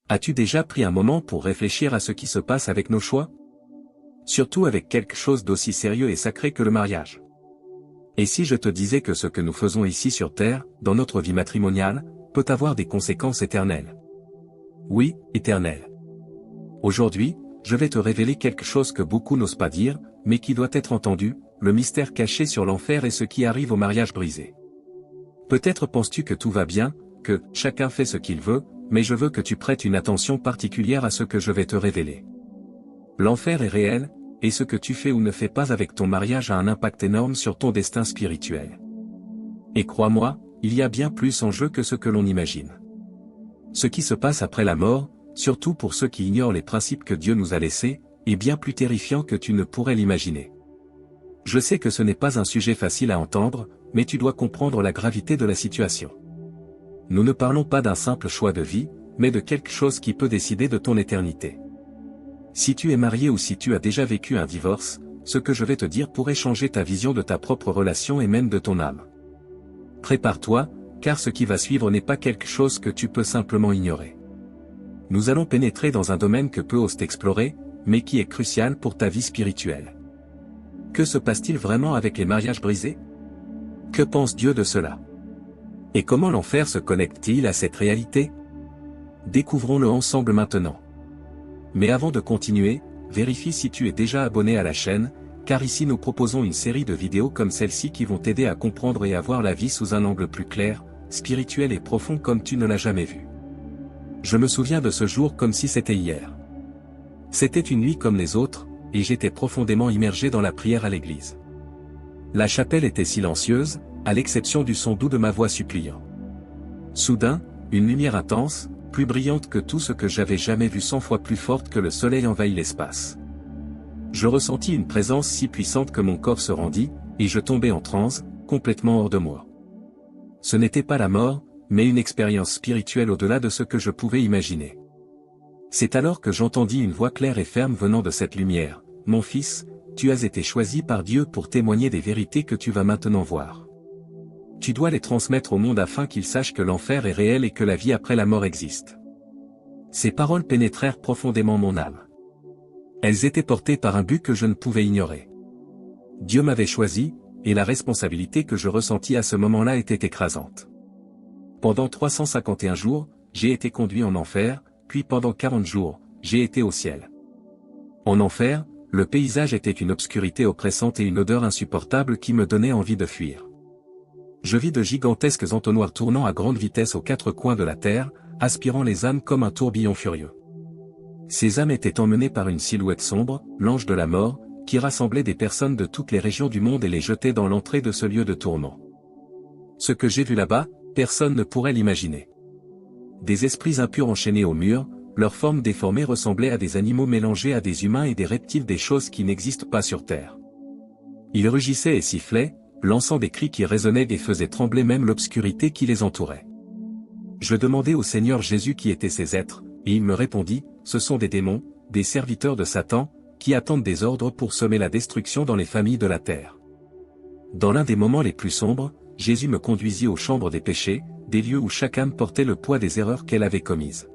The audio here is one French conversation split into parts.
As-tu déjà pris un moment pour réfléchir à ce qui se passe avec nos choix? Surtout avec quelque chose d'aussi sérieux et sacré que le mariage. Et si je te disais que ce que nous faisons ici sur Terre, dans notre vie matrimoniale, peut avoir des conséquences éternelles? Oui, éternelles. Aujourd'hui, je vais te révéler quelque chose que beaucoup n'osent pas dire, mais qui doit être entendu, le mystère caché sur l'enfer et ce qui arrive au mariage brisé. Peut-être penses-tu que tout va bien, que chacun fait ce qu'il veut, mais je veux que tu prêtes une attention particulière à ce que je vais te révéler. L'enfer est réel, et ce que tu fais ou ne fais pas avec ton mariage a un impact énorme sur ton destin spirituel. Et crois-moi, il y a bien plus en jeu que ce que l'on imagine. Ce qui se passe après la mort, surtout pour ceux qui ignorent les principes que Dieu nous a laissés, est bien plus terrifiant que tu ne pourrais l'imaginer. Je sais que ce n'est pas un sujet facile à entendre, mais tu dois comprendre la gravité de la situation. Nous ne parlons pas d'un simple choix de vie, mais de quelque chose qui peut décider de ton éternité. Si tu es marié ou si tu as déjà vécu un divorce, ce que je vais te dire pourrait changer ta vision de ta propre relation et même de ton âme. Prépare-toi, car ce qui va suivre n'est pas quelque chose que tu peux simplement ignorer. Nous allons pénétrer dans un domaine que peu osent explorer, mais qui est crucial pour ta vie spirituelle. Que se passe-t-il vraiment avec les mariages brisés? Que pense Dieu de cela? Et comment l'enfer se connecte-t-il à cette réalité? Découvrons-le ensemble maintenant. Mais avant de continuer, vérifie si tu es déjà abonné à la chaîne, car ici nous proposons une série de vidéos comme celle-ci qui vont t'aider à comprendre et à voir la vie sous un angle plus clair, spirituel et profond comme tu ne l'as jamais vu. Je me souviens de ce jour comme si c'était hier. C'était une nuit comme les autres, et j'étais profondément immergé dans la prière à l'église. La chapelle était silencieuse, à l'exception du son doux de ma voix suppliant. Soudain, une lumière intense, plus brillante que tout ce que j'avais jamais vu 100 fois plus forte que le soleil envahit l'espace. Je ressentis une présence si puissante que mon corps se rendit, et je tombai en transe, complètement hors de moi. Ce n'était pas la mort, mais une expérience spirituelle au-delà de ce que je pouvais imaginer. C'est alors que j'entendis une voix claire et ferme venant de cette lumière. « Mon fils, tu as été choisi par Dieu pour témoigner des vérités que tu vas maintenant voir. Tu dois les transmettre au monde afin qu'il sache que l'enfer est réel et que la vie après la mort existe. » Ces paroles pénétrèrent profondément mon âme. Elles étaient portées par un but que je ne pouvais ignorer. Dieu m'avait choisi, et la responsabilité que je ressentis à ce moment-là était écrasante. Pendant 351 jours, j'ai été conduit en enfer, puis pendant 40 jours, j'ai été au ciel. En enfer, le paysage était une obscurité oppressante et une odeur insupportable qui me donnait envie de fuir. Je vis de gigantesques entonnoirs tournant à grande vitesse aux quatre coins de la terre, aspirant les âmes comme un tourbillon furieux. Ces âmes étaient emmenées par une silhouette sombre, l'ange de la mort, qui rassemblait des personnes de toutes les régions du monde et les jetait dans l'entrée de ce lieu de tourment. Ce que j'ai vu là-bas, personne ne pourrait l'imaginer. Des esprits impurs enchaînés au mur, leur forme déformée ressemblait à des animaux mélangés à des humains et des reptiles, des choses qui n'existent pas sur Terre. Ils rugissaient et sifflaient, lançant des cris qui résonnaient et faisaient trembler même l'obscurité qui les entourait. Je demandai au Seigneur Jésus qui étaient ces êtres, et il me répondit, ce sont des démons, des serviteurs de Satan, qui attendent des ordres pour semer la destruction dans les familles de la terre. Dans l'un des moments les plus sombres, Jésus me conduisit aux chambres des péchés, des lieux où chaque âme portait le poids des erreurs qu'elle avait commises.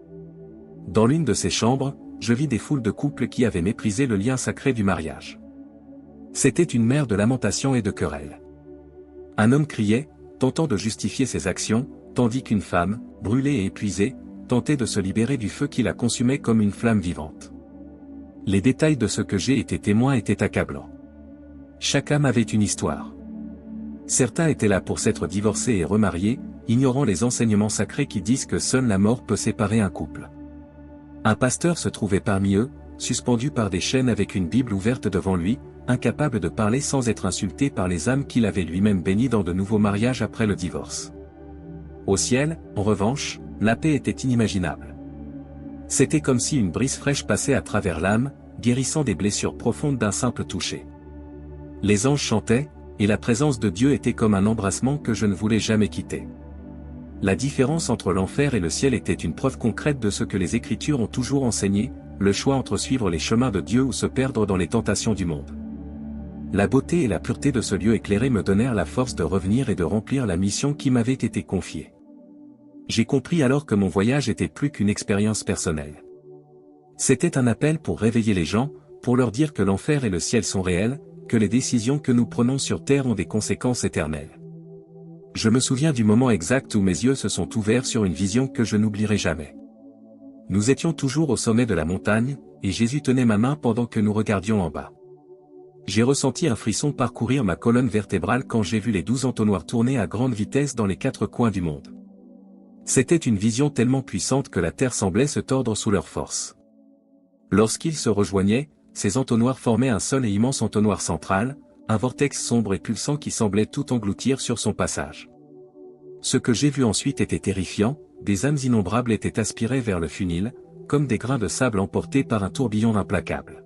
Dans l'une de ces chambres, je vis des foules de couples qui avaient méprisé le lien sacré du mariage. C'était une mer de lamentations et de querelles. Un homme criait, tentant de justifier ses actions, tandis qu'une femme, brûlée et épuisée, tentait de se libérer du feu qui la consumait comme une flamme vivante. Les détails de ce que j'ai été témoin étaient accablants. Chaque âme avait une histoire. Certains étaient là pour s'être divorcés et remariés, ignorant les enseignements sacrés qui disent que seule la mort peut séparer un couple. Un pasteur se trouvait parmi eux, suspendu par des chaînes avec une Bible ouverte devant lui, incapable de parler sans être insulté par les âmes qu'il avait lui-même bénies dans de nouveaux mariages après le divorce. Au ciel, en revanche, la paix était inimaginable. C'était comme si une brise fraîche passait à travers l'âme, guérissant des blessures profondes d'un simple toucher. Les anges chantaient, et la présence de Dieu était comme un embrassement que je ne voulais jamais quitter. La différence entre l'enfer et le ciel était une preuve concrète de ce que les Écritures ont toujours enseigné, le choix entre suivre les chemins de Dieu ou se perdre dans les tentations du monde. La beauté et la pureté de ce lieu éclairé me donnèrent la force de revenir et de remplir la mission qui m'avait été confiée. J'ai compris alors que mon voyage était plus qu'une expérience personnelle. C'était un appel pour réveiller les gens, pour leur dire que l'enfer et le ciel sont réels, que les décisions que nous prenons sur terre ont des conséquences éternelles. Je me souviens du moment exact où mes yeux se sont ouverts sur une vision que je n'oublierai jamais. Nous étions toujours au sommet de la montagne, et Jésus tenait ma main pendant que nous regardions en bas. J'ai ressenti un frisson parcourir ma colonne vertébrale quand j'ai vu les 12 entonnoirs tourner à grande vitesse dans les 4 coins du monde. C'était une vision tellement puissante que la terre semblait se tordre sous leur force. Lorsqu'ils se rejoignaient, ces entonnoirs formaient un seul et immense entonnoir central, un vortex sombre et pulsant qui semblait tout engloutir sur son passage. Ce que j'ai vu ensuite était terrifiant, des âmes innombrables étaient aspirées vers le funil, comme des grains de sable emportés par un tourbillon implacable.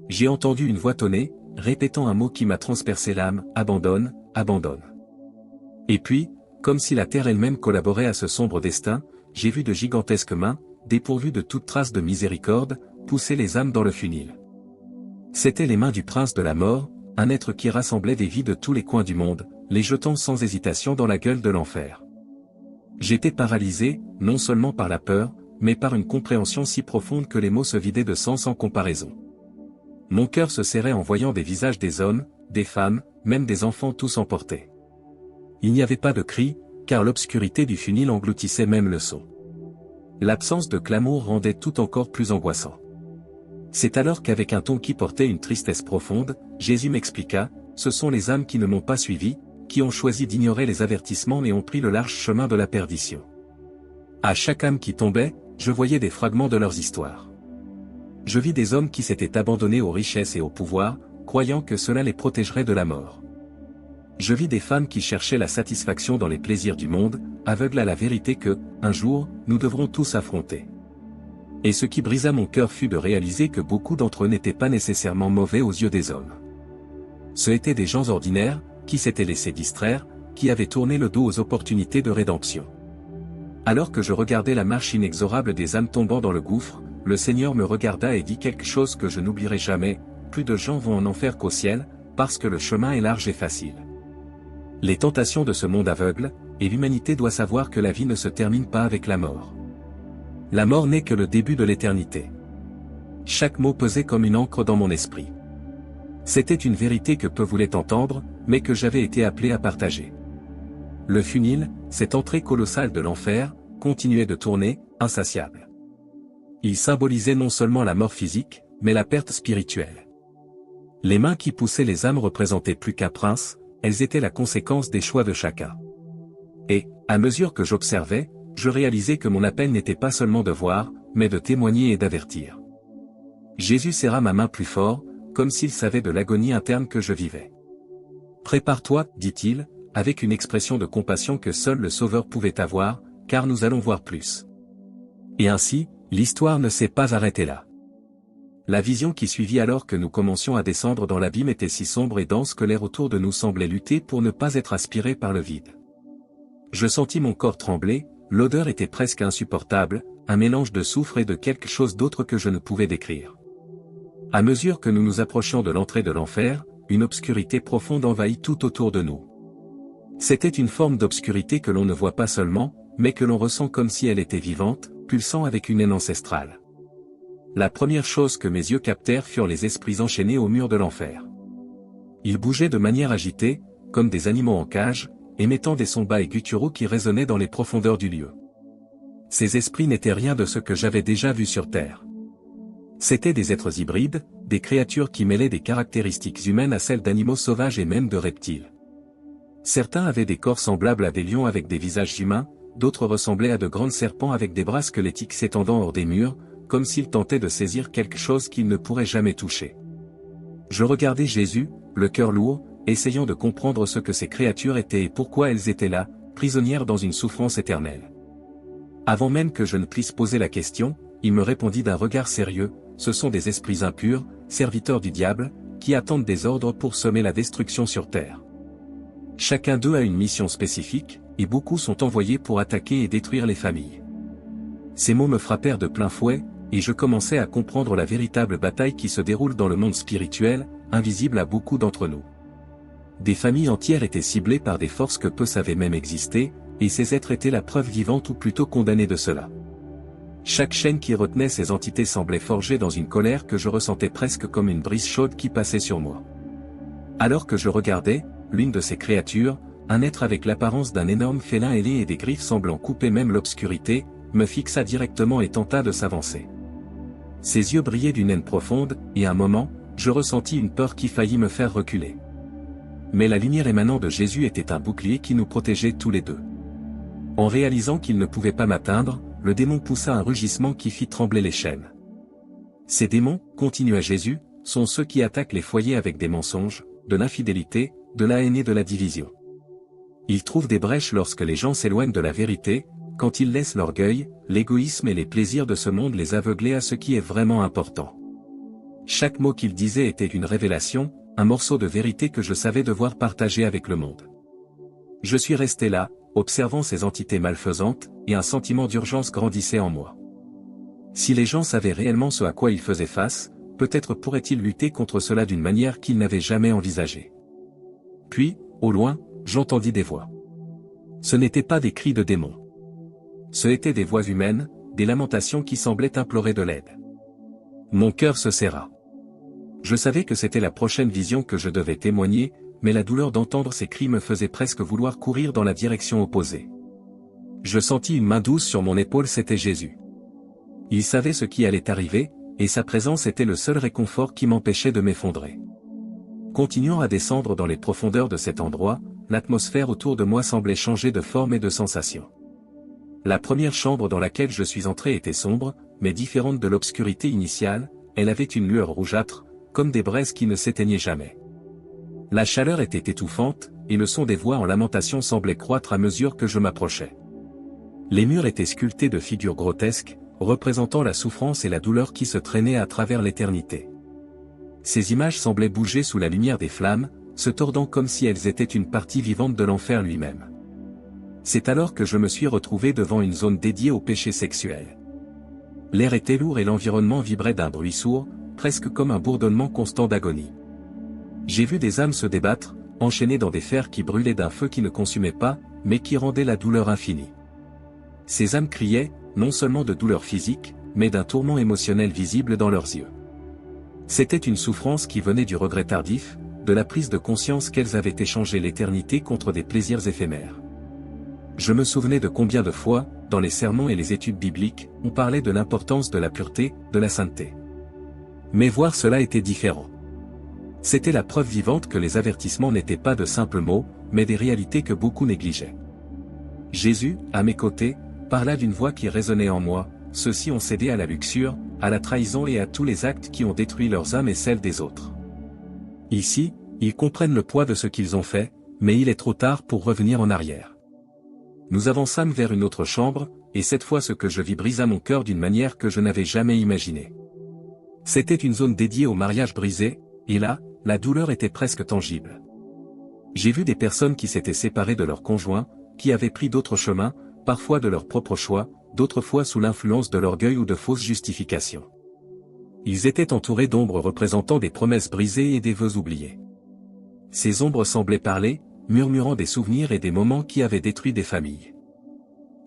J'ai entendu une voix tonner, répétant un mot qui m'a transpercé l'âme, « Abandonne, abandonne ». Et puis, comme si la terre elle-même collaborait à ce sombre destin, j'ai vu de gigantesques mains, dépourvues de toute trace de miséricorde, pousser les âmes dans le funil. C'étaient les mains du prince de la mort, un être qui rassemblait des vies de tous les coins du monde, les jetant sans hésitation dans la gueule de l'enfer. J'étais paralysé, non seulement par la peur, mais par une compréhension si profonde que les mots se vidaient de sens sans comparaison. Mon cœur se serrait en voyant des visages des hommes, des femmes, même des enfants tous emportés. Il n'y avait pas de cris, car l'obscurité du funil engloutissait même le son. L'absence de clamour rendait tout encore plus angoissant. C'est alors qu'avec un ton qui portait une tristesse profonde, Jésus m'expliqua, ce sont les âmes qui ne m'ont pas suivi, qui ont choisi d'ignorer les avertissements et ont pris le large chemin de la perdition. À chaque âme qui tombait, je voyais des fragments de leurs histoires. Je vis des hommes qui s'étaient abandonnés aux richesses et au pouvoir, croyant que cela les protégerait de la mort. Je vis des femmes qui cherchaient la satisfaction dans les plaisirs du monde, aveugles à la vérité que, un jour, nous devrons tous affronter. Et ce qui brisa mon cœur fut de réaliser que beaucoup d'entre eux n'étaient pas nécessairement mauvais aux yeux des hommes. Ce étaient des gens ordinaires, qui s'étaient laissés distraire, qui avaient tourné le dos aux opportunités de rédemption. Alors que je regardais la marche inexorable des âmes tombant dans le gouffre, le Seigneur me regarda et dit quelque chose que je n'oublierai jamais, plus de gens vont en enfer qu'au ciel, parce que le chemin est large et facile. Les tentations de ce monde aveugle, et l'humanité doit savoir que la vie ne se termine pas avec la mort. La mort n'est que le début de l'éternité. Chaque mot pesait comme une encre dans mon esprit. C'était une vérité que peu voulaient entendre, mais que j'avais été appelé à partager. Le funil, cette entrée colossale de l'enfer, continuait de tourner, insatiable. Il symbolisait non seulement la mort physique, mais la perte spirituelle. Les mains qui poussaient les âmes représentaient plus qu'un prince, elles étaient la conséquence des choix de chacun. Et, à mesure que j'observais, je réalisais que mon appel n'était pas seulement de voir, mais de témoigner et d'avertir. Jésus serra ma main plus fort, comme s'il savait de l'agonie interne que je vivais. « Prépare-toi, dit-il, avec une expression de compassion que seul le Sauveur pouvait avoir, car nous allons voir plus. » Et ainsi, l'histoire ne s'est pas arrêtée là. La vision qui suivit alors que nous commencions à descendre dans l'abîme était si sombre et dense que l'air autour de nous semblait lutter pour ne pas être aspiré par le vide. Je sentis mon corps trembler, l'odeur était presque insupportable, un mélange de soufre et de quelque chose d'autre que je ne pouvais décrire. À mesure que nous nous approchions de l'entrée de l'enfer, une obscurité profonde envahit tout autour de nous. C'était une forme d'obscurité que l'on ne voit pas seulement, mais que l'on ressent comme si elle était vivante, pulsant avec une haine ancestrale. La première chose que mes yeux captèrent furent les esprits enchaînés au mur de l'enfer. Ils bougeaient de manière agitée, comme des animaux en cage, émettant des sons bas et gutturaux qui résonnaient dans les profondeurs du lieu. Ces esprits n'étaient rien de ce que j'avais déjà vu sur Terre. C'étaient des êtres hybrides, des créatures qui mêlaient des caractéristiques humaines à celles d'animaux sauvages et même de reptiles. Certains avaient des corps semblables à des lions avec des visages humains, d'autres ressemblaient à de grands serpents avec des bras squelettiques s'étendant hors des murs, comme s'ils tentaient de saisir quelque chose qu'ils ne pourraient jamais toucher. Je regardais Jésus, le cœur lourd, essayant de comprendre ce que ces créatures étaient et pourquoi elles étaient là, prisonnières dans une souffrance éternelle. Avant même que je ne puisse poser la question, il me répondit d'un regard sérieux, ce sont des esprits impurs, serviteurs du diable, qui attendent des ordres pour semer la destruction sur terre. Chacun d'eux a une mission spécifique, et beaucoup sont envoyés pour attaquer et détruire les familles. Ces mots me frappèrent de plein fouet, et je commençais à comprendre la véritable bataille qui se déroule dans le monde spirituel, invisible à beaucoup d'entre nous. Des familles entières étaient ciblées par des forces que peu savaient même exister, et ces êtres étaient la preuve vivante ou plutôt condamnés de cela. Chaque chaîne qui retenait ces entités semblait forgée dans une colère que je ressentais presque comme une brise chaude qui passait sur moi. Alors que je regardais, l'une de ces créatures, un être avec l'apparence d'un énorme félin ailé et des griffes semblant couper même l'obscurité, me fixa directement et tenta de s'avancer. Ses yeux brillaient d'une haine profonde, et à un moment, je ressentis une peur qui faillit me faire reculer. Mais la lumière émanant de Jésus était un bouclier qui nous protégeait tous les deux. En réalisant qu'il ne pouvait pas m'atteindre, le démon poussa un rugissement qui fit trembler les chaînes. Ces démons, continua Jésus, sont ceux qui attaquent les foyers avec des mensonges, de l'infidélité, de la haine et de la division. Ils trouvent des brèches lorsque les gens s'éloignent de la vérité, quand ils laissent l'orgueil, l'égoïsme et les plaisirs de ce monde les aveugler à ce qui est vraiment important. Chaque mot qu'il disait était une révélation, un morceau de vérité que je savais devoir partager avec le monde. Je suis resté là, observant ces entités malfaisantes, et un sentiment d'urgence grandissait en moi. Si les gens savaient réellement ce à quoi ils faisaient face, peut-être pourraient-ils lutter contre cela d'une manière qu'ils n'avaient jamais envisagée. Puis, au loin, j'entendis des voix. Ce n'étaient pas des cris de démons. Ce étaient des voix humaines, des lamentations qui semblaient implorer de l'aide. Mon cœur se serra. Je savais que c'était la prochaine vision que je devais témoigner, mais la douleur d'entendre ces cris me faisait presque vouloir courir dans la direction opposée. Je sentis une main douce sur mon épaule, c'était Jésus. Il savait ce qui allait arriver, et sa présence était le seul réconfort qui m'empêchait de m'effondrer. Continuant à descendre dans les profondeurs de cet endroit, l'atmosphère autour de moi semblait changer de forme et de sensation. La première chambre dans laquelle je suis entré était sombre, mais différente de l'obscurité initiale, elle avait une lueur rougeâtre, comme des braises qui ne s'éteignaient jamais. La chaleur était étouffante, et le son des voix en lamentation semblait croître à mesure que je m'approchais. Les murs étaient sculptés de figures grotesques, représentant la souffrance et la douleur qui se traînaient à travers l'éternité. Ces images semblaient bouger sous la lumière des flammes, se tordant comme si elles étaient une partie vivante de l'enfer lui-même. C'est alors que je me suis retrouvé devant une zone dédiée au péché sexuel. L'air était lourd et l'environnement vibrait d'un bruit sourd, presque comme un bourdonnement constant d'agonie. J'ai vu des âmes se débattre, enchaînées dans des fers qui brûlaient d'un feu qui ne consumait pas, mais qui rendait la douleur infinie. Ces âmes criaient, non seulement de douleur physique, mais d'un tourment émotionnel visible dans leurs yeux. C'était une souffrance qui venait du regret tardif, de la prise de conscience qu'elles avaient échangé l'éternité contre des plaisirs éphémères. Je me souvenais de combien de fois, dans les sermons et les études bibliques, on parlait de l'importance de la pureté, de la sainteté. Mais voir cela était différent. C'était la preuve vivante que les avertissements n'étaient pas de simples mots, mais des réalités que beaucoup négligeaient. Jésus, à mes côtés, parla d'une voix qui résonnait en moi: ceux-ci ont cédé à la luxure, à la trahison et à tous les actes qui ont détruit leurs âmes et celles des autres. Ici, ils comprennent le poids de ce qu'ils ont fait, mais il est trop tard pour revenir en arrière. Nous avançâmes vers une autre chambre, et cette fois ce que je vis brisa mon cœur d'une manière que je n'avais jamais imaginée. C'était une zone dédiée au mariage brisé, et là, la douleur était presque tangible. J'ai vu des personnes qui s'étaient séparées de leurs conjoints, qui avaient pris d'autres chemins, parfois de leur propre choix, d'autres fois sous l'influence de l'orgueil ou de fausses justifications. Ils étaient entourés d'ombres représentant des promesses brisées et des vœux oubliés. Ces ombres semblaient parler, murmurant des souvenirs et des moments qui avaient détruit des familles.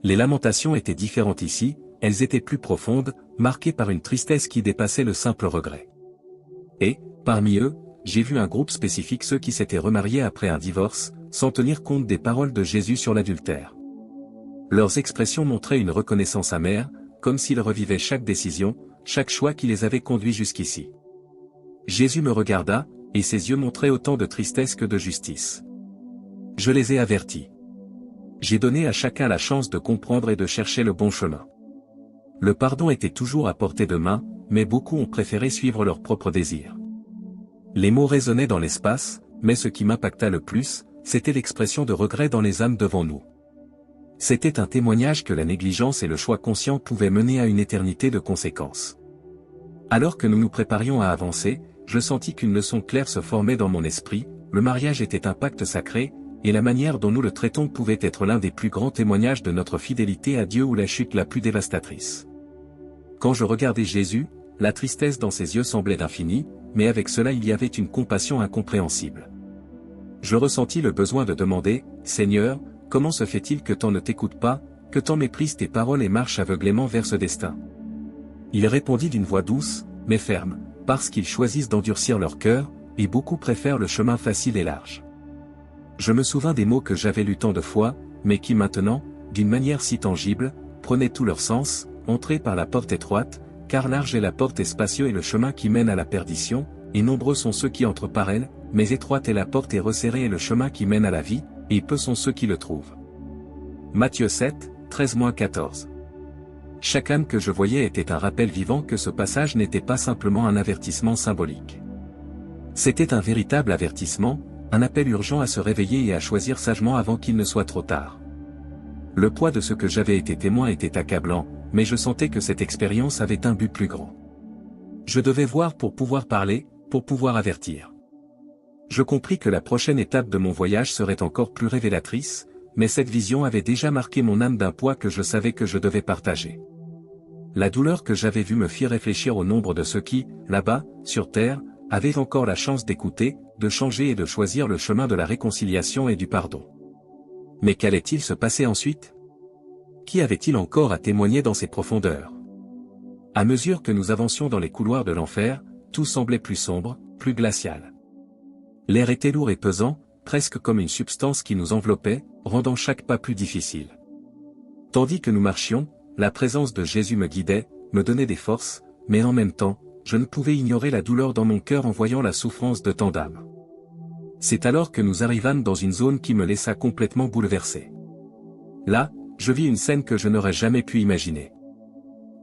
Les lamentations étaient différentes ici, elles étaient plus profondes, marquées par une tristesse qui dépassait le simple regret. Et, parmi eux, j'ai vu un groupe spécifique, ceux qui s'étaient remariés après un divorce, sans tenir compte des paroles de Jésus sur l'adultère. Leurs expressions montraient une reconnaissance amère, comme s'ils revivaient chaque décision, chaque choix qui les avait conduits jusqu'ici. Jésus me regarda, et ses yeux montraient autant de tristesse que de justice. Je les ai avertis. J'ai donné à chacun la chance de comprendre et de chercher le bon chemin. Le pardon était toujours à portée de main, mais beaucoup ont préféré suivre leurs propres désirs. Les mots résonnaient dans l'espace, mais ce qui m'impacta le plus, c'était l'expression de regret dans les âmes devant nous. C'était un témoignage que la négligence et le choix conscient pouvaient mener à une éternité de conséquences. Alors que nous nous préparions à avancer, je sentis qu'une leçon claire se formait dans mon esprit: le mariage était un pacte sacré, et la manière dont nous le traitons pouvait être l'un des plus grands témoignages de notre fidélité à Dieu ou la chute la plus dévastatrice. Quand je regardais Jésus, la tristesse dans ses yeux semblait infinie, mais avec cela il y avait une compassion incompréhensible. Je ressentis le besoin de demander: Seigneur, comment se fait-il que tant ne t'écoute pas, que tant méprise tes paroles et marche aveuglément vers ce destin? Il répondit d'une voix douce, mais ferme, parce qu'ils choisissent d'endurcir leur cœur, et beaucoup préfèrent le chemin facile et large. Je me souvins des mots que j'avais lus tant de fois, mais qui maintenant, d'une manière si tangible, prenaient tout leur sens. Entrez par la porte étroite, car large est la porte et spacieux est le chemin qui mène à la perdition, et nombreux sont ceux qui entrent par elle, mais étroite est la porte et resserré est le chemin qui mène à la vie, et peu sont ceux qui le trouvent. Matthieu 7, 13-14. Chaque âme que je voyais était un rappel vivant que ce passage n'était pas simplement un avertissement symbolique. C'était un véritable avertissement, un appel urgent à se réveiller et à choisir sagement avant qu'il ne soit trop tard. Le poids de ce que j'avais été témoin était accablant, mais je sentais que cette expérience avait un but plus grand. Je devais voir pour pouvoir parler, pour pouvoir avertir. Je compris que la prochaine étape de mon voyage serait encore plus révélatrice, mais cette vision avait déjà marqué mon âme d'un poids que je savais que je devais partager. La douleur que j'avais vue me fit réfléchir au nombre de ceux qui, là-bas, sur terre, avaient encore la chance d'écouter, de changer et de choisir le chemin de la réconciliation et du pardon. Mais qu'allait-il se passer ensuite? Qui avait-il encore à témoigner dans ces profondeurs? À mesure que nous avancions dans les couloirs de l'enfer, tout semblait plus sombre, plus glacial. L'air était lourd et pesant, presque comme une substance qui nous enveloppait, rendant chaque pas plus difficile. Tandis que nous marchions, la présence de Jésus me guidait, me donnait des forces, mais en même temps, je ne pouvais ignorer la douleur dans mon cœur en voyant la souffrance de tant d'âmes. C'est alors que nous arrivâmes dans une zone qui me laissa complètement bouleversé. Là, je vis une scène que je n'aurais jamais pu imaginer.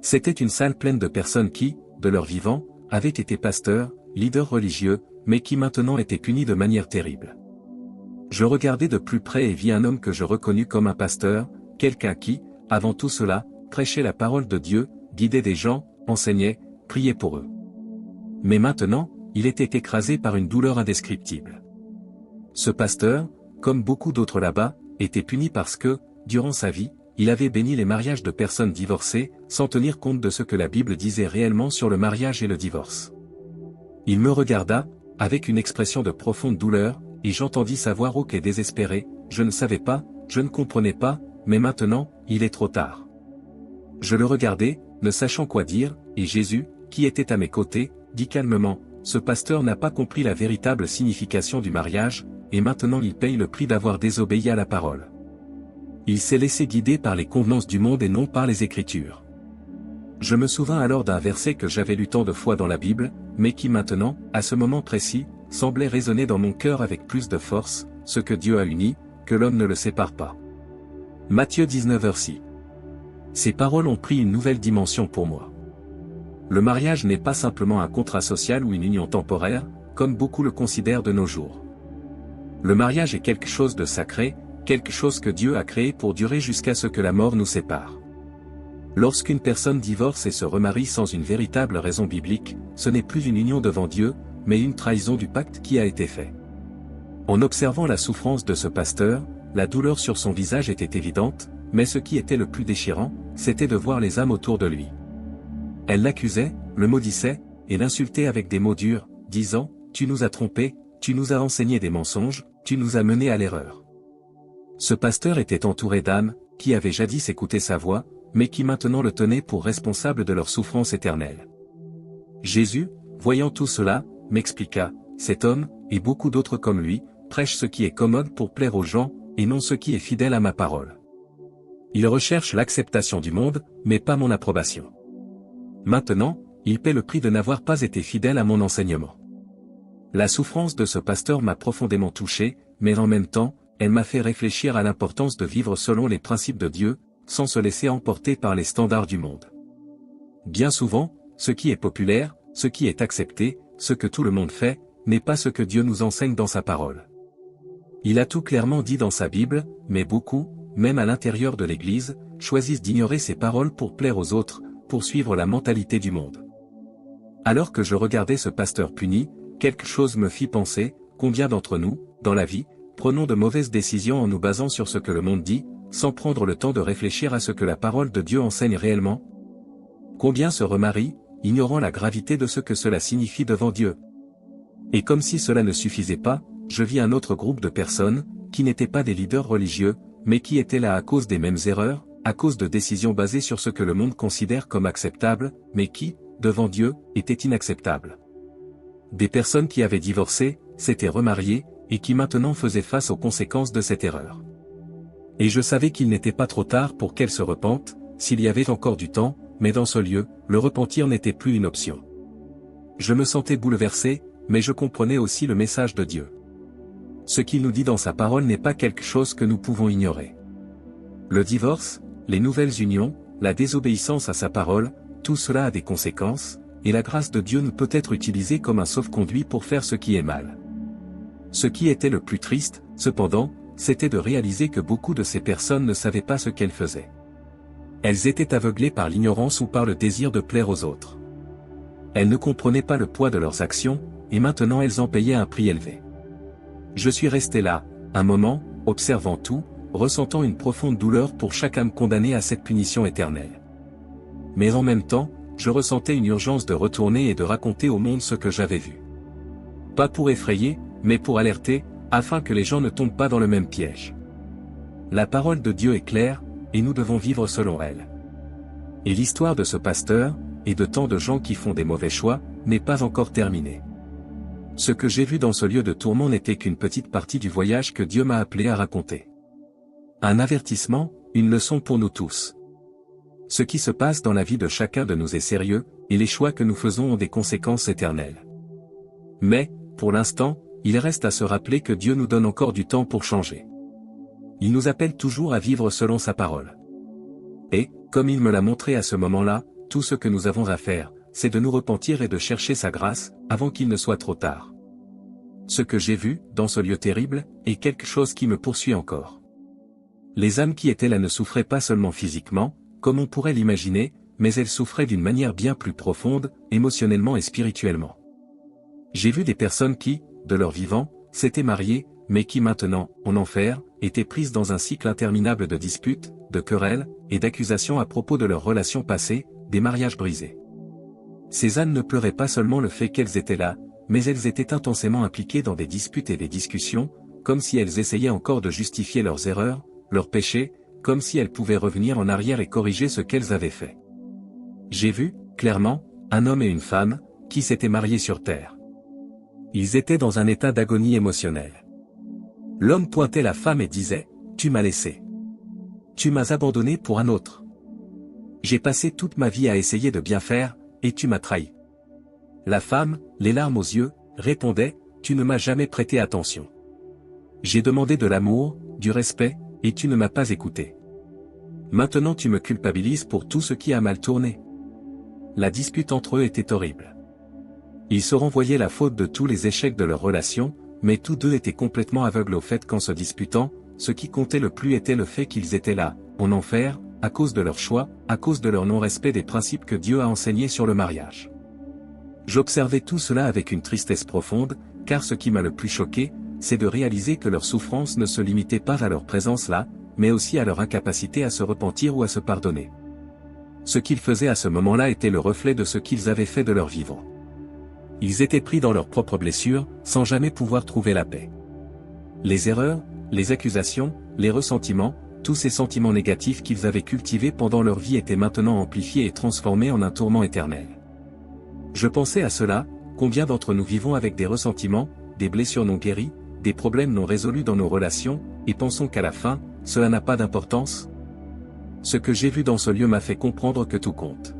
C'était une salle pleine de personnes qui, de leur vivant, avaient été pasteurs, leaders religieux, mais qui maintenant étaient punis de manière terrible. Je regardai de plus près et vis un homme que je reconnus comme un pasteur, quelqu'un qui, avant tout cela, prêchait la parole de Dieu, guidait des gens, enseignait, priait pour eux. Mais maintenant, il était écrasé par une douleur indescriptible. Ce pasteur, comme beaucoup d'autres là-bas, était puni parce que, durant sa vie, il avait béni les mariages de personnes divorcées, sans tenir compte de ce que la Bible disait réellement sur le mariage et le divorce. Il me regarda, avec une expression de profonde douleur, et j'entendis sa voix rauque et désespérée, je ne savais pas, je ne comprenais pas, mais maintenant, il est trop tard. Je le regardai, ne sachant quoi dire, et Jésus, qui était à mes côtés, dit calmement, ce pasteur n'a pas compris la véritable signification du mariage, et maintenant il paye le prix d'avoir désobéi à la parole. Il s'est laissé guider par les convenances du monde et non par les Écritures. Je me souvins alors d'un verset que j'avais lu tant de fois dans la Bible, mais qui maintenant, à ce moment précis, semblait résonner dans mon cœur avec plus de force, ce que Dieu a uni, que l'homme ne le sépare pas. Matthieu 19h6. Ces paroles ont pris une nouvelle dimension pour moi. Le mariage n'est pas simplement un contrat social ou une union temporaire, comme beaucoup le considèrent de nos jours. Le mariage est quelque chose de sacré, quelque chose que Dieu a créé pour durer jusqu'à ce que la mort nous sépare. Lorsqu'une personne divorce et se remarie sans une véritable raison biblique, ce n'est plus une union devant Dieu, mais une trahison du pacte qui a été fait. En observant la souffrance de ce pasteur, la douleur sur son visage était évidente, mais ce qui était le plus déchirant, c'était de voir les âmes autour de lui. Elles l'accusaient, le maudissaient, et l'insultaient avec des mots durs, disant, « Tu nous as trompés, tu nous as enseigné des mensonges, tu nous as menés à l'erreur. » Ce pasteur était entouré d'âmes, qui avaient jadis écouté sa voix, mais qui maintenant le tenaient pour responsable de leur souffrance éternelle. Jésus, voyant tout cela, m'expliqua, cet homme, et beaucoup d'autres comme lui, prêchent ce qui est commode pour plaire aux gens, et non ce qui est fidèle à ma parole. Il recherche l'acceptation du monde, mais pas mon approbation. Maintenant, il paie le prix de n'avoir pas été fidèle à mon enseignement. La souffrance de ce pasteur m'a profondément touché, mais en même temps, elle m'a fait réfléchir à l'importance de vivre selon les principes de Dieu, sans se laisser emporter par les standards du monde. Bien souvent, ce qui est populaire, ce qui est accepté, ce que tout le monde fait, n'est pas ce que Dieu nous enseigne dans sa parole. Il a tout clairement dit dans sa Bible, mais beaucoup, même à l'intérieur de l'Église, choisissent d'ignorer ses paroles pour plaire aux autres, pour suivre la mentalité du monde. Alors que je regardais ce pasteur puni, quelque chose me fit penser, combien d'entre nous, dans la vie, prenons de mauvaises décisions en nous basant sur ce que le monde dit, sans prendre le temps de réfléchir à ce que la parole de Dieu enseigne réellement? Combien se remarient, ignorant la gravité de ce que cela signifie devant Dieu? Et comme si cela ne suffisait pas, je vis un autre groupe de personnes, qui n'étaient pas des leaders religieux, mais qui étaient là à cause des mêmes erreurs, à cause de décisions basées sur ce que le monde considère comme acceptable, mais qui, devant Dieu, étaient inacceptables. Des personnes qui avaient divorcé, s'étaient remariées, et qui maintenant faisaient face aux conséquences de cette erreur. Et je savais qu'il n'était pas trop tard pour qu'elles se repentent, s'il y avait encore du temps, mais dans ce lieu, le repentir n'était plus une option. Je me sentais bouleversé, mais je comprenais aussi le message de Dieu. Ce qu'il nous dit dans sa parole n'est pas quelque chose que nous pouvons ignorer. Le divorce, les nouvelles unions, la désobéissance à sa parole, tout cela a des conséquences, et la grâce de Dieu ne peut être utilisée comme un sauf-conduit pour faire ce qui est mal. Ce qui était le plus triste, cependant, c'était de réaliser que beaucoup de ces personnes ne savaient pas ce qu'elles faisaient. Elles étaient aveuglées par l'ignorance ou par le désir de plaire aux autres. Elles ne comprenaient pas le poids de leurs actions, et maintenant elles en payaient un prix élevé. Je suis resté là, un moment, observant tout, ressentant une profonde douleur pour chaque âme condamnée à cette punition éternelle. Mais en même temps, je ressentais une urgence de retourner et de raconter au monde ce que j'avais vu. Pas pour effrayer, mais pour alerter, afin que les gens ne tombent pas dans le même piège. La parole de Dieu est claire, et nous devons vivre selon elle. Et l'histoire de ce pasteur, et de tant de gens qui font des mauvais choix, n'est pas encore terminée. Ce que j'ai vu dans ce lieu de tourment n'était qu'une petite partie du voyage que Dieu m'a appelé à raconter. Un avertissement, une leçon pour nous tous. Ce qui se passe dans la vie de chacun de nous est sérieux, et les choix que nous faisons ont des conséquences éternelles. Mais, pour l'instant, il reste à se rappeler que Dieu nous donne encore du temps pour changer. Il nous appelle toujours à vivre selon sa parole. Et, comme il me l'a montré à ce moment-là, tout ce que nous avons à faire, c'est de nous repentir et de chercher sa grâce, avant qu'il ne soit trop tard. Ce que j'ai vu, dans ce lieu terrible, est quelque chose qui me poursuit encore. Les âmes qui étaient là ne souffraient pas seulement physiquement, comme on pourrait l'imaginer, mais elles souffraient d'une manière bien plus profonde, émotionnellement et spirituellement. J'ai vu des personnes qui, de leur vivant, s'étaient mariées, mais qui maintenant, en enfer, étaient prises dans un cycle interminable de disputes, de querelles, et d'accusations à propos de leurs relations passées, des mariages brisés. Ces âmes ne pleuraient pas seulement le fait qu'elles étaient là, mais elles étaient intensément impliquées dans des disputes et des discussions, comme si elles essayaient encore de justifier leurs erreurs, leurs péchés, comme si elles pouvaient revenir en arrière et corriger ce qu'elles avaient fait. J'ai vu, clairement, un homme et une femme, qui s'étaient mariés sur terre. Ils étaient dans un état d'agonie émotionnelle. L'homme pointait la femme et disait, « Tu m'as laissé. Tu m'as abandonné pour un autre. J'ai passé toute ma vie à essayer de bien faire, et tu m'as trahi. » La femme, les larmes aux yeux, répondait, « Tu ne m'as jamais prêté attention. J'ai demandé de l'amour, du respect, et tu ne m'as pas écouté. Maintenant tu me culpabilises pour tout ce qui a mal tourné. » La dispute entre eux était horrible. Ils se renvoyaient la faute de tous les échecs de leur relation, mais tous deux étaient complètement aveugles au fait qu'en se disputant, ce qui comptait le plus était le fait qu'ils étaient là, en enfer, à cause de leur choix, à cause de leur non-respect des principes que Dieu a enseignés sur le mariage. J'observais tout cela avec une tristesse profonde, car ce qui m'a le plus choqué, c'est de réaliser que leur souffrance ne se limitait pas à leur présence là, mais aussi à leur incapacité à se repentir ou à se pardonner. Ce qu'ils faisaient à ce moment-là était le reflet de ce qu'ils avaient fait de leur vivant. Ils étaient pris dans leurs propres blessures, sans jamais pouvoir trouver la paix. Les erreurs, les accusations, les ressentiments, tous ces sentiments négatifs qu'ils avaient cultivés pendant leur vie étaient maintenant amplifiés et transformés en un tourment éternel. Je pensais à cela, combien d'entre nous vivons avec des ressentiments, des blessures non guéries, des problèmes non résolus dans nos relations, et pensons qu'à la fin, cela n'a pas d'importance? Ce que j'ai vu dans ce lieu m'a fait comprendre que tout compte.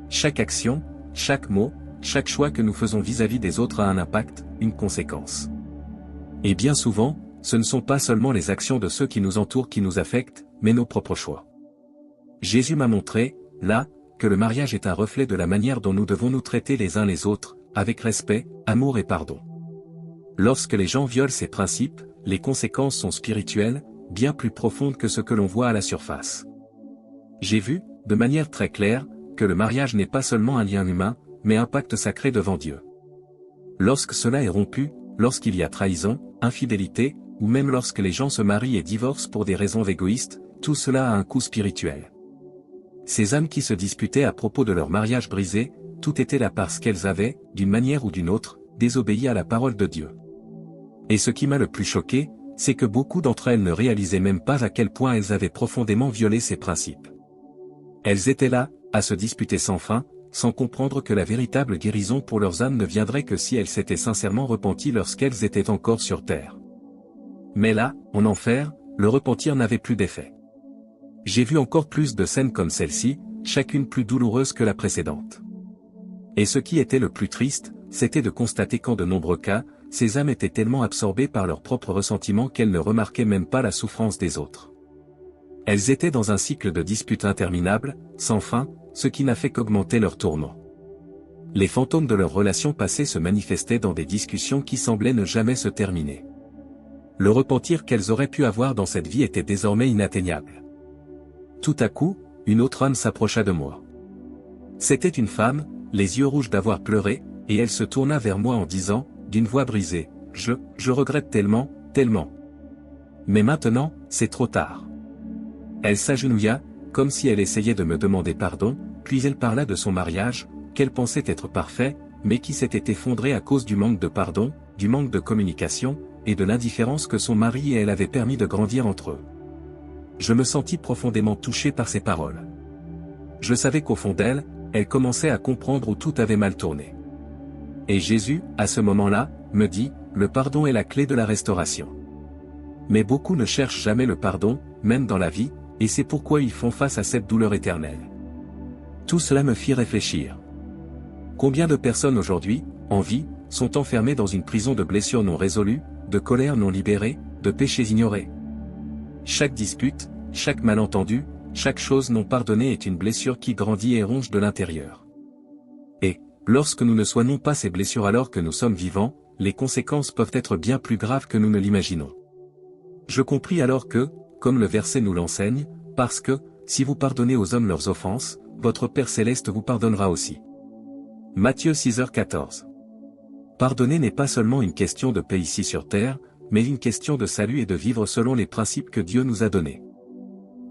Chaque action, chaque mot, chaque choix que nous faisons vis-à-vis des autres a un impact, une conséquence. Et bien souvent, ce ne sont pas seulement les actions de ceux qui nous entourent qui nous affectent, mais nos propres choix. Jésus m'a montré, là, que le mariage est un reflet de la manière dont nous devons nous traiter les uns les autres, avec respect, amour et pardon. Lorsque les gens violent ces principes, les conséquences sont spirituelles, bien plus profondes que ce que l'on voit à la surface. J'ai vu, de manière très claire, que le mariage n'est pas seulement un lien humain, mais un pacte sacré devant Dieu. Lorsque cela est rompu, lorsqu'il y a trahison, infidélité, ou même lorsque les gens se marient et divorcent pour des raisons égoïstes, tout cela a un coût spirituel. Ces âmes qui se disputaient à propos de leur mariage brisé, tout était là parce qu'elles avaient, d'une manière ou d'une autre, désobéi à la parole de Dieu. Et ce qui m'a le plus choqué, c'est que beaucoup d'entre elles ne réalisaient même pas à quel point elles avaient profondément violé ces principes. Elles étaient là, à se disputer sans fin, sans comprendre que la véritable guérison pour leurs âmes ne viendrait que si elles s'étaient sincèrement repenties lorsqu'elles étaient encore sur terre. Mais là, en enfer, le repentir n'avait plus d'effet. J'ai vu encore plus de scènes comme celle-ci, chacune plus douloureuse que la précédente. Et ce qui était le plus triste, c'était de constater qu'en de nombreux cas, ces âmes étaient tellement absorbées par leurs propres ressentiments qu'elles ne remarquaient même pas la souffrance des autres. Elles étaient dans un cycle de disputes interminables, sans fin, ce qui n'a fait qu'augmenter leur tourment. Les fantômes de leurs relations passées se manifestaient dans des discussions qui semblaient ne jamais se terminer. Le repentir qu'elles auraient pu avoir dans cette vie était désormais inatteignable. Tout à coup, une autre âme s'approcha de moi. C'était une femme, les yeux rouges d'avoir pleuré, et elle se tourna vers moi en disant, d'une voix brisée, « Je regrette tellement, tellement. Mais maintenant, c'est trop tard. » Elle s'agenouilla, comme si elle essayait de me demander pardon, puis elle parla de son mariage, qu'elle pensait être parfait, mais qui s'était effondré à cause du manque de pardon, du manque de communication, et de l'indifférence que son mari et elle avaient permis de grandir entre eux. Je me sentis profondément touché par ces paroles. Je savais qu'au fond d'elle, elle commençait à comprendre où tout avait mal tourné. Et Jésus, à ce moment-là, me dit, le pardon est la clé de la restauration. Mais beaucoup ne cherchent jamais le pardon, même dans la vie, et c'est pourquoi ils font face à cette douleur éternelle. Tout cela me fit réfléchir. Combien de personnes aujourd'hui, en vie, sont enfermées dans une prison de blessures non résolues, de colère non libérée, de péchés ignorés? Chaque dispute, chaque malentendu, chaque chose non pardonnée est une blessure qui grandit et ronge de l'intérieur. Et, lorsque nous ne soignons pas ces blessures alors que nous sommes vivants, les conséquences peuvent être bien plus graves que nous ne l'imaginons. Je compris alors que, comme le verset nous l'enseigne, parce que, si vous pardonnez aux hommes leurs offenses, votre Père Céleste vous pardonnera aussi. Matthieu 6h14. Pardonner n'est pas seulement une question de paix ici sur terre, mais une question de salut et de vivre selon les principes que Dieu nous a donnés.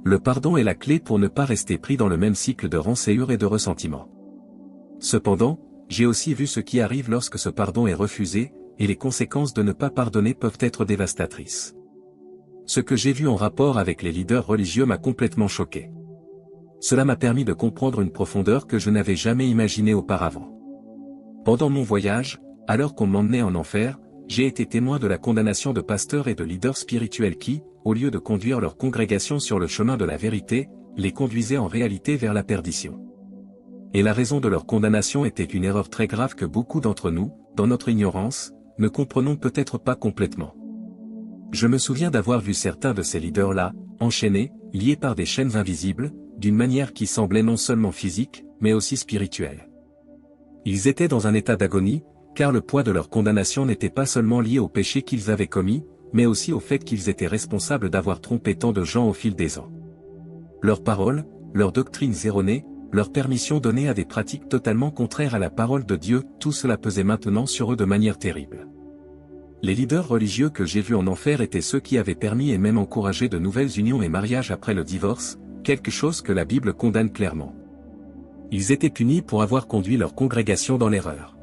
Le pardon est la clé pour ne pas rester pris dans le même cycle de rancœur et de ressentiment. Cependant, j'ai aussi vu ce qui arrive lorsque ce pardon est refusé, et les conséquences de ne pas pardonner peuvent être dévastatrices. Ce que j'ai vu en rapport avec les leaders religieux m'a complètement choqué. Cela m'a permis de comprendre une profondeur que je n'avais jamais imaginée auparavant. Pendant mon voyage, alors qu'on m'emmenait en enfer, j'ai été témoin de la condamnation de pasteurs et de leaders spirituels qui, au lieu de conduire leur congrégation sur le chemin de la vérité, les conduisaient en réalité vers la perdition. Et la raison de leur condamnation était une erreur très grave que beaucoup d'entre nous, dans notre ignorance, ne comprenons peut-être pas complètement. Je me souviens d'avoir vu certains de ces leaders-là, enchaînés, liés par des chaînes invisibles, d'une manière qui semblait non seulement physique, mais aussi spirituelle. Ils étaient dans un état d'agonie, car le poids de leur condamnation n'était pas seulement lié au péché qu'ils avaient commis, mais aussi au fait qu'ils étaient responsables d'avoir trompé tant de gens au fil des ans. Leurs paroles, leurs doctrines erronées, leurs permissions données à des pratiques totalement contraires à la parole de Dieu, tout cela pesait maintenant sur eux de manière terrible. Les leaders religieux que j'ai vus en enfer étaient ceux qui avaient permis et même encouragé de nouvelles unions et mariages après le divorce, quelque chose que la Bible condamne clairement. Ils étaient punis pour avoir conduit leur congrégation dans l'erreur.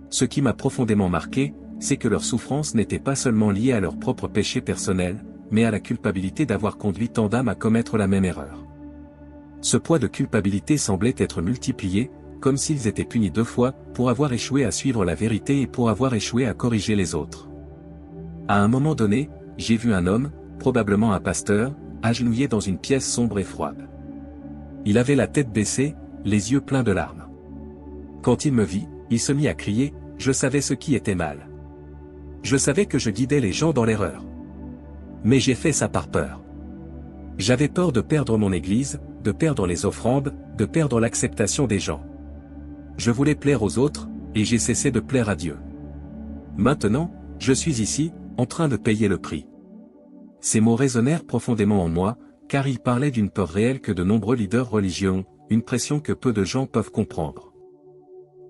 Ce qui m'a profondément marqué, c'est que leur souffrance n'était pas seulement liée à leur propre péché personnel, mais à la culpabilité d'avoir conduit tant d'âmes à commettre la même erreur. Ce poids de culpabilité semblait être multiplié, comme s'ils étaient punis deux fois, pour avoir échoué à suivre la vérité et pour avoir échoué à corriger les autres. À un moment donné, j'ai vu un homme, probablement un pasteur, agenouillé dans une pièce sombre et froide. Il avait la tête baissée, les yeux pleins de larmes. Quand il me vit, il se mit à crier, « Je savais ce qui était mal. Je savais que je guidais les gens dans l'erreur. Mais j'ai fait ça par peur. J'avais peur de perdre mon église, de perdre les offrandes, de perdre l'acceptation des gens. Je voulais plaire aux autres, et j'ai cessé de plaire à Dieu. Maintenant, je suis ici, en train de payer le prix. » Ces mots résonnèrent profondément en moi, car ils parlaient d'une peur réelle que de nombreux leaders religieux ont, une pression que peu de gens peuvent comprendre.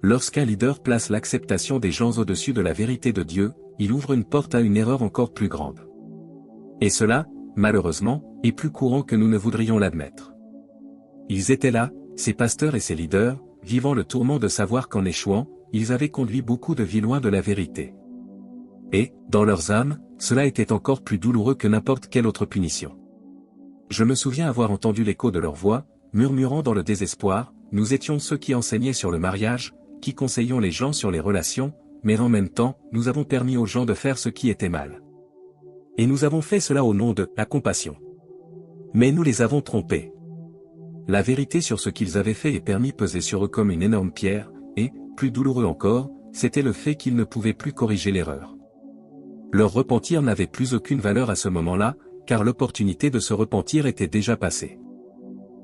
Lorsqu'un leader place l'acceptation des gens au-dessus de la vérité de Dieu, il ouvre une porte à une erreur encore plus grande. Et cela, malheureusement, est plus courant que nous ne voudrions l'admettre. Ils étaient là, ces pasteurs et ces leaders, vivant le tourment de savoir qu'en échouant, ils avaient conduit beaucoup de vies loin de la vérité. Et, dans leurs âmes, cela était encore plus douloureux que n'importe quelle autre punition. Je me souviens avoir entendu l'écho de leur voix, murmurant dans le désespoir, nous étions ceux qui enseignaient sur le mariage, qui conseillions les gens sur les relations, mais en même temps, nous avons permis aux gens de faire ce qui était mal. Et nous avons fait cela au nom de la compassion. Mais nous les avons trompés. La vérité sur ce qu'ils avaient fait et permis pesait sur eux comme une énorme pierre, et, plus douloureux encore, c'était le fait qu'ils ne pouvaient plus corriger l'erreur. Leur repentir n'avait plus aucune valeur à ce moment-là, car l'opportunité de se repentir était déjà passée.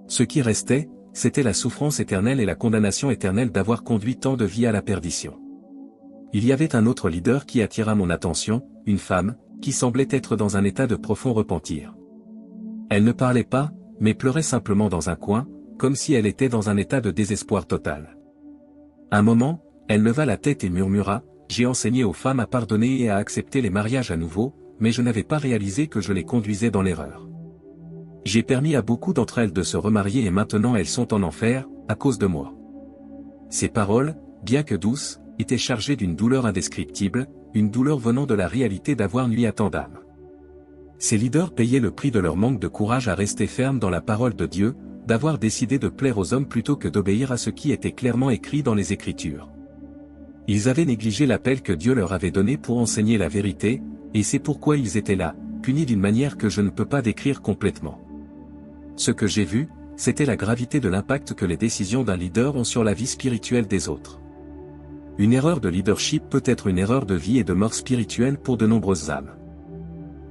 Ce qui restait, c'était la souffrance éternelle et la condamnation éternelle d'avoir conduit tant de vies à la perdition. Il y avait un autre leader qui attira mon attention, une femme, qui semblait être dans un état de profond repentir. Elle ne parlait pas, mais pleurait simplement dans un coin, comme si elle était dans un état de désespoir total. Un moment, elle leva la tête et murmura, « J'ai enseigné aux femmes à pardonner et à accepter les mariages à nouveau, mais je n'avais pas réalisé que je les conduisais dans l'erreur. J'ai permis à beaucoup d'entre elles de se remarier et maintenant elles sont en enfer, à cause de moi. » Ces paroles, bien que douces, étaient chargées d'une douleur indescriptible, une douleur venant de la réalité d'avoir nui à tant d'âmes. Ces leaders payaient le prix de leur manque de courage à rester fermes dans la parole de Dieu, d'avoir décidé de plaire aux hommes plutôt que d'obéir à ce qui était clairement écrit dans les Écritures. Ils avaient négligé l'appel que Dieu leur avait donné pour enseigner la vérité, et c'est pourquoi ils étaient là, punis d'une manière que je ne peux pas décrire complètement. Ce que j'ai vu, c'était la gravité de l'impact que les décisions d'un leader ont sur la vie spirituelle des autres. Une erreur de leadership peut être une erreur de vie et de mort spirituelle pour de nombreuses âmes.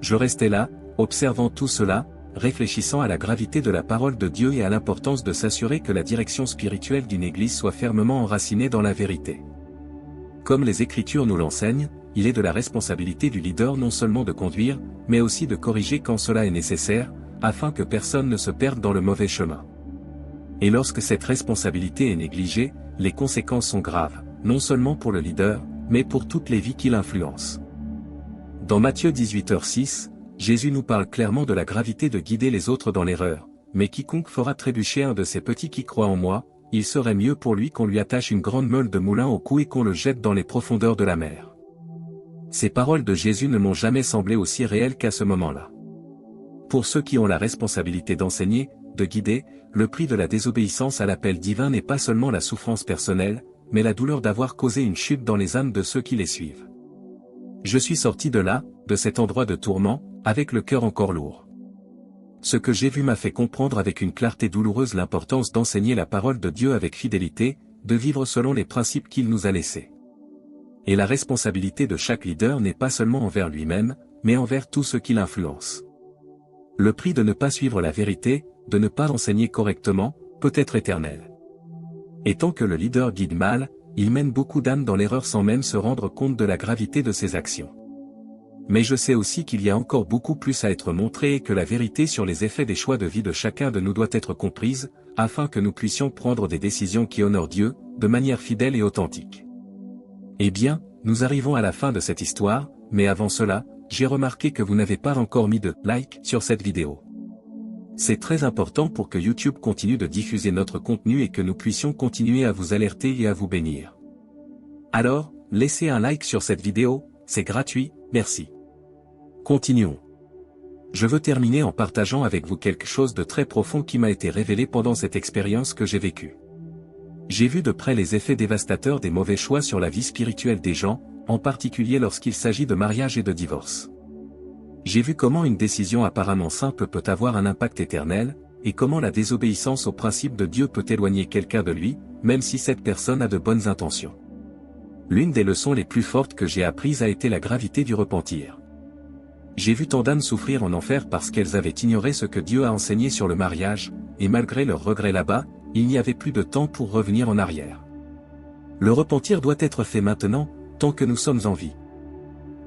Je restais là, observant tout cela, réfléchissant à la gravité de la parole de Dieu et à l'importance de s'assurer que la direction spirituelle d'une église soit fermement enracinée dans la vérité. Comme les Écritures nous l'enseignent, il est de la responsabilité du leader non seulement de conduire, mais aussi de corriger quand cela est nécessaire, afin que personne ne se perde dans le mauvais chemin. Et lorsque cette responsabilité est négligée, les conséquences sont graves, non seulement pour le leader, mais pour toutes les vies qu'il influence. Dans Matthieu 18h6, Jésus nous parle clairement de la gravité de guider les autres dans l'erreur, mais quiconque fera trébucher un de ces petits qui croient en moi, il serait mieux pour lui qu'on lui attache une grande meule de moulin au cou et qu'on le jette dans les profondeurs de la mer. Ces paroles de Jésus ne m'ont jamais semblé aussi réelles qu'à ce moment-là. Pour ceux qui ont la responsabilité d'enseigner, de guider, le prix de la désobéissance à l'appel divin n'est pas seulement la souffrance personnelle, mais la douleur d'avoir causé une chute dans les âmes de ceux qui les suivent. Je suis sorti de là, de cet endroit de tourment, avec le cœur encore lourd. Ce que j'ai vu m'a fait comprendre avec une clarté douloureuse l'importance d'enseigner la parole de Dieu avec fidélité, de vivre selon les principes qu'il nous a laissés. Et la responsabilité de chaque leader n'est pas seulement envers lui-même, mais envers tous ceux qui l'influencent. Le prix de ne pas suivre la vérité, de ne pas enseigner correctement, peut être éternel. Et tant que le leader guide mal, il mène beaucoup d'âmes dans l'erreur sans même se rendre compte de la gravité de ses actions. Mais je sais aussi qu'il y a encore beaucoup plus à être montré et que la vérité sur les effets des choix de vie de chacun de nous doit être comprise, afin que nous puissions prendre des décisions qui honorent Dieu, de manière fidèle et authentique. Eh bien, nous arrivons à la fin de cette histoire, mais avant cela, j'ai remarqué que vous n'avez pas encore mis de « like » sur cette vidéo. C'est très important pour que YouTube continue de diffuser notre contenu et que nous puissions continuer à vous alerter et à vous bénir. Alors, laissez un like sur cette vidéo, c'est gratuit, merci. Continuons. Je veux terminer en partageant avec vous quelque chose de très profond qui m'a été révélé pendant cette expérience que j'ai vécue. J'ai vu de près les effets dévastateurs des mauvais choix sur la vie spirituelle des gens, en particulier lorsqu'il s'agit de mariage et de divorce. J'ai vu comment une décision apparemment simple peut avoir un impact éternel, et comment la désobéissance au principe de Dieu peut éloigner quelqu'un de lui, même si cette personne a de bonnes intentions. L'une des leçons les plus fortes que j'ai apprises a été la gravité du repentir. J'ai vu tant d'âmes souffrir en enfer parce qu'elles avaient ignoré ce que Dieu a enseigné sur le mariage, et malgré leurs regrets là-bas, il n'y avait plus de temps pour revenir en arrière. Le repentir doit être fait maintenant, tant que nous sommes en vie.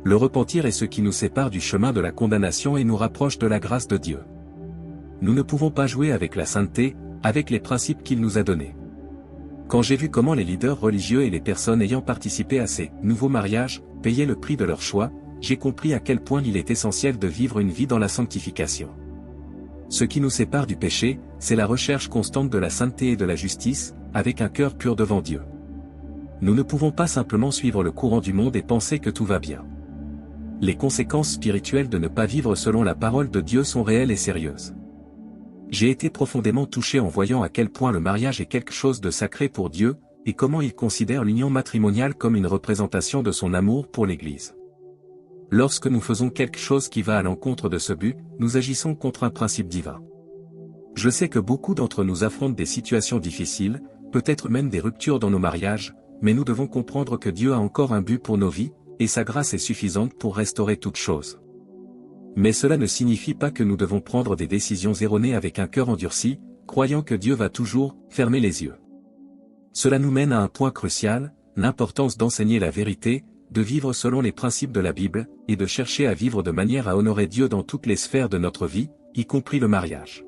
Le repentir est ce qui nous sépare du chemin de la condamnation et nous rapproche de la grâce de Dieu. Nous ne pouvons pas jouer avec la sainteté, avec les principes qu'il nous a donnés. Quand j'ai vu comment les leaders religieux et les personnes ayant participé à ces nouveaux mariages payaient le prix de leur choix, j'ai compris à quel point il est essentiel de vivre une vie dans la sanctification. Ce qui nous sépare du péché, c'est la recherche constante de la sainteté et de la justice, avec un cœur pur devant Dieu. Nous ne pouvons pas simplement suivre le courant du monde et penser que tout va bien. Les conséquences spirituelles de ne pas vivre selon la parole de Dieu sont réelles et sérieuses. J'ai été profondément touché en voyant à quel point le mariage est quelque chose de sacré pour Dieu, et comment il considère l'union matrimoniale comme une représentation de son amour pour l'Église. Lorsque nous faisons quelque chose qui va à l'encontre de ce but, nous agissons contre un principe divin. Je sais que beaucoup d'entre nous affrontent des situations difficiles, peut-être même des ruptures dans nos mariages, mais nous devons comprendre que Dieu a encore un but pour nos vies, et sa grâce est suffisante pour restaurer toutes choses. Mais cela ne signifie pas que nous devons prendre des décisions erronées avec un cœur endurci, croyant que Dieu va toujours fermer les yeux. Cela nous mène à un point crucial, l'importance d'enseigner la vérité, de vivre selon les principes de la Bible, et de chercher à vivre de manière à honorer Dieu dans toutes les sphères de notre vie, y compris le mariage.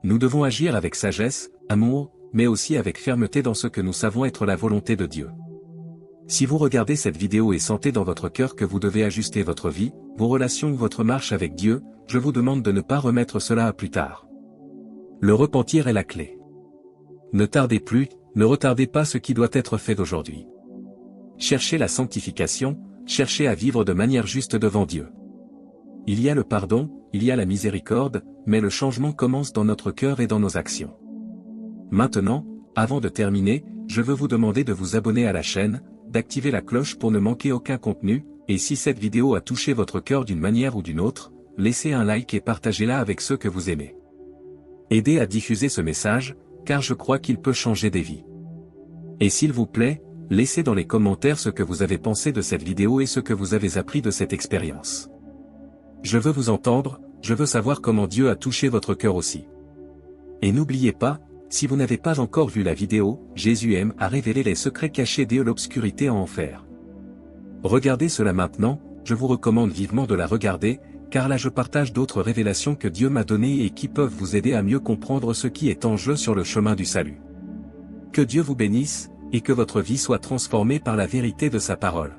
Nous devons agir avec sagesse, amour, mais aussi avec fermeté dans ce que nous savons être la volonté de Dieu. Si vous regardez cette vidéo et sentez dans votre cœur que vous devez ajuster votre vie, vos relations ou votre marche avec Dieu, je vous demande de ne pas remettre cela à plus tard. Le repentir est la clé. Ne tardez plus, ne retardez pas ce qui doit être fait d'aujourd'hui. Cherchez la sanctification, cherchez à vivre de manière juste devant Dieu. Il y a le pardon, il y a la miséricorde, mais le changement commence dans notre cœur et dans nos actions. Maintenant, avant de terminer, je veux vous demander de vous abonner à la chaîne, d'activer la cloche pour ne manquer aucun contenu, et si cette vidéo a touché votre cœur d'une manière ou d'une autre, laissez un like et partagez-la avec ceux que vous aimez. Aidez à diffuser ce message, car je crois qu'il peut changer des vies. Et s'il vous plaît, laissez dans les commentaires ce que vous avez pensé de cette vidéo et ce que vous avez appris de cette expérience. Je veux vous entendre, je veux savoir comment Dieu a touché votre cœur aussi. Et n'oubliez pas, si vous n'avez pas encore vu la vidéo, Jésus aime à révéler les secrets cachés de l'obscurité en enfer. Regardez cela maintenant, je vous recommande vivement de la regarder, car là je partage d'autres révélations que Dieu m'a données et qui peuvent vous aider à mieux comprendre ce qui est en jeu sur le chemin du salut. Que Dieu vous bénisse, et que votre vie soit transformée par la vérité de sa parole.